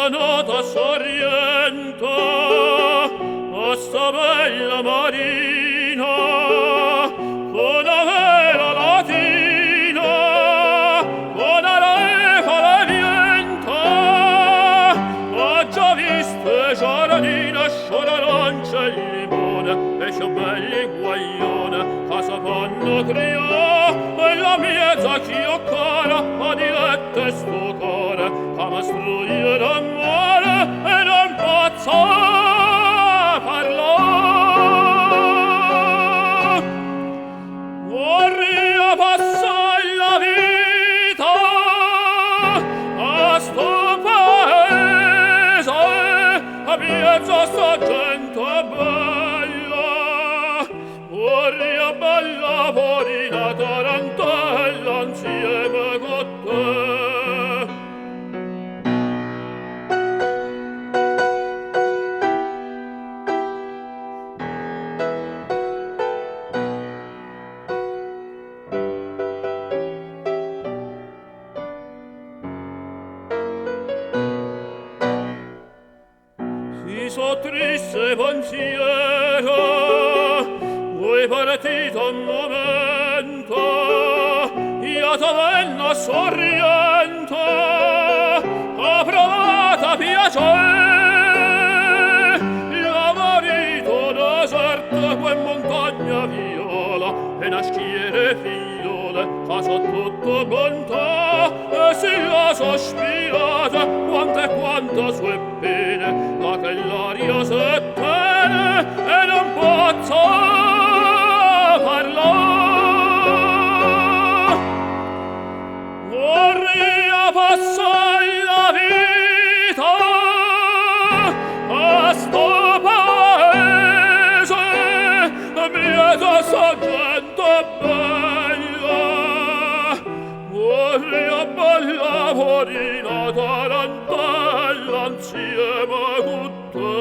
nota Sorrento, a sta bella marina, con la vela latina, con la regola vienta, ho già visto e giardina, sciolarancia e limone, e c'ho belli guaglione, casa fanno criò, e la miezza ch'io cara, a dilette sto cuore, a mastruire d'amore, e non posso vorria passar la vita a sto paese, a mezzo sta gente bella, vorria bella vorina tarantella insieme con te. So triste pensiero, vuoi partito un momento, io t'avenno sorriente, ho provato a piacere, la marito deserta quel montagna viola, e una schiere figliole, fa so tutto bontà, e si la sospirata, quanto sue pene, la che l'aria se tene, e non posso parlare. Vorria passar la vita a sto paese, mieto sa gente bella, vorria bella vorina tarantella insieme con te.